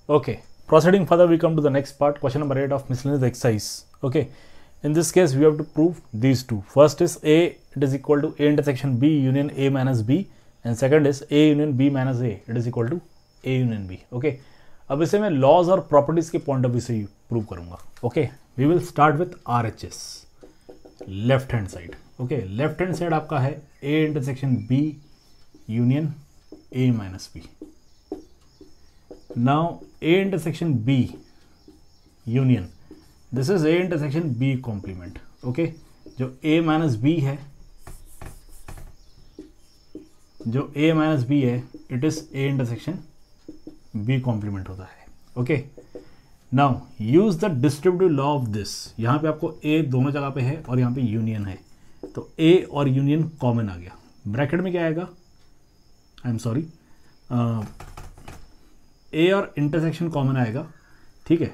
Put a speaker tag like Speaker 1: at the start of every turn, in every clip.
Speaker 1: Okay, proceeding further, we come to the next part, question number 8 of miscellaneous exercise. Okay, in this case, we have to prove these two. First is A, it is equal to A intersection B union A minus B, and second is A union B minus A, it is equal to A union B. Okay, अब इसे मैं laws और properties के point of view से prove करूंगा. Okay, we will start with RHS, left hand side. Okay, left hand side आपका है A intersection B union A minus B. Now A intersection B union, this is A intersection B complement. Okay, जो A minus B है, जो A minus B है, it is A intersection B complement होता है. Okay, now use the distributive law of this. यहाँ पे आपको A दोनों जगह पे है और यहाँ पे यूनियन है, तो A और यूनियन कॉमन आ गया. ब्रैकेट में क्या आएगा, आई एम सॉरी, ए और इंटरसेक्शन कॉमन आएगा. ठीक है,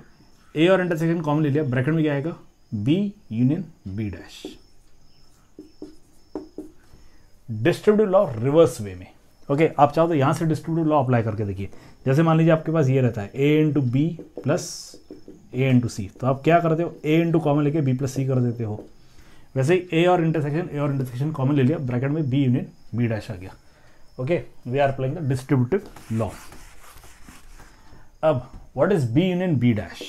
Speaker 1: ए और इंटरसेक्शन कॉमन ले लिया, ब्रैकेट में क्या आएगा, B union B dash. Distributive law reverse way में. ओके, आप चाहो तो यहां से डिस्ट्रीब्यूटिव लॉ अप्लाई करके देखिए. जैसे मान लीजिए आपके पास ये रहता है ए इंटू बी प्लस ए इंटू सी, तो आप क्या करते हो, ए इंटू कॉमन लेके बी प्लस सी कर देते हो. वैसे ही ए और इंटरसेक्शन कॉमन ले लिया, ब्रैकेट में बी यूनियन बी डैश आ गया. Okay, we are applying the distributive law. अब what is B union B dash?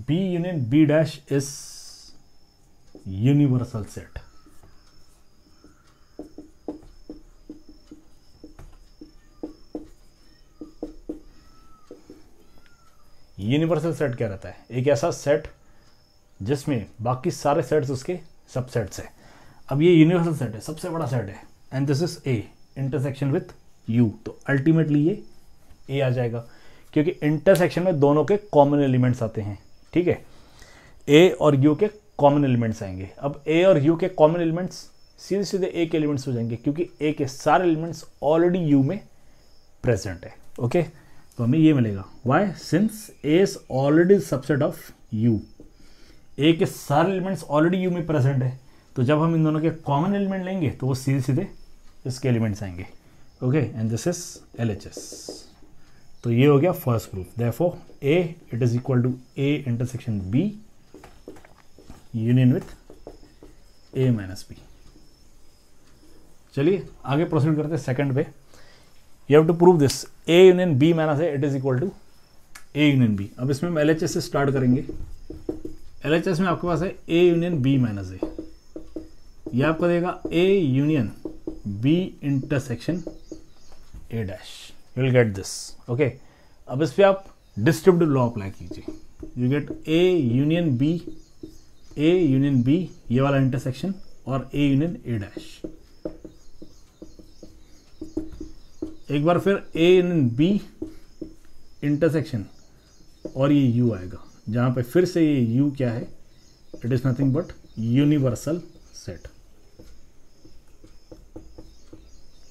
Speaker 1: B union B dash is universal set. Universal set क्या रहता है, एक ऐसा सेट जिसमें बाकी सारे सेट्स उसके सबसेट्स है. अब ये यूनिवर्सल सेट है, सबसे बड़ा सेट है, and this is A intersection with U, तो अल्टीमेटली ये ए आ जाएगा, क्योंकि इंटरसेक्शन में दोनों के कॉमन एलिमेंट्स आते हैं. ठीक है, ए और यू के कॉमन एलिमेंट्स आएंगे. अब ए और यू के कॉमन एलिमेंट्स सीधे सीधे ए के एलिमेंट्स हो जाएंगे, क्योंकि ए के सारे एलिमेंट्स ऑलरेडी यू में प्रेजेंट है. ओके, तो हमें ये मिलेगा, why, since A is already subset of U. A के सारे एलिमेंट्स ऑलरेडी यू में प्रेजेंट है, तो जब हम इन दोनों के कॉमन एलिमेंट लेंगे तो वो सीधे सीधे इसके एलिमेंट्स आएंगे. Okay, and this is LHS. तो ये हो गया first proof. Therefore A it is equal to A intersection B union with A minus B. चलिए आगे प्रोसीड करते हैं सेकंड पे. You have to prove this A union B minus A it is equal to A union B. अब इसमें हम LHS से start करेंगे. LHS में आपके पास है A union B minus A. यह आपको देगा A union B intersection A dash. You will get this. Okay, अब इस पे आप डिस्ट्रीब्यूटिव लॉ अप्लाई कीजिए. You get A union B, ये वाला इंटरसेक्शन, और A यूनियन A डैश. एक बार फिर A यूनियन B इंटरसेक्शन, और ये U आएगा, जहां पे फिर से ये U क्या है, it is nothing but universal set.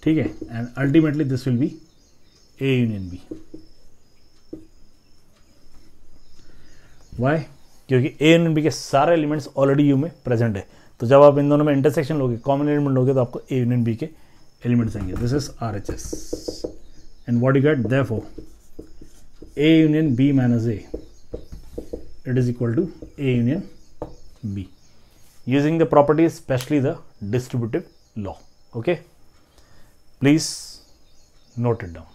Speaker 1: ठीक है, and ultimately this will be A union B. Why, क्योंकि A यूनियन B के सारे एलिमेंट्स ऑलरेडी U में प्रेजेंट है, तो जब आप इन दोनों में इंटरसेक्शन लोगे, कॉमन एलिमेंट लोगे, तो आपको A यूनियन B के एलिमेंट्स आएंगे. This is RHS, and what you get, therefore A union B minus A it is equal to A union B using the properties, specially the distributive law. Okay, please note it down.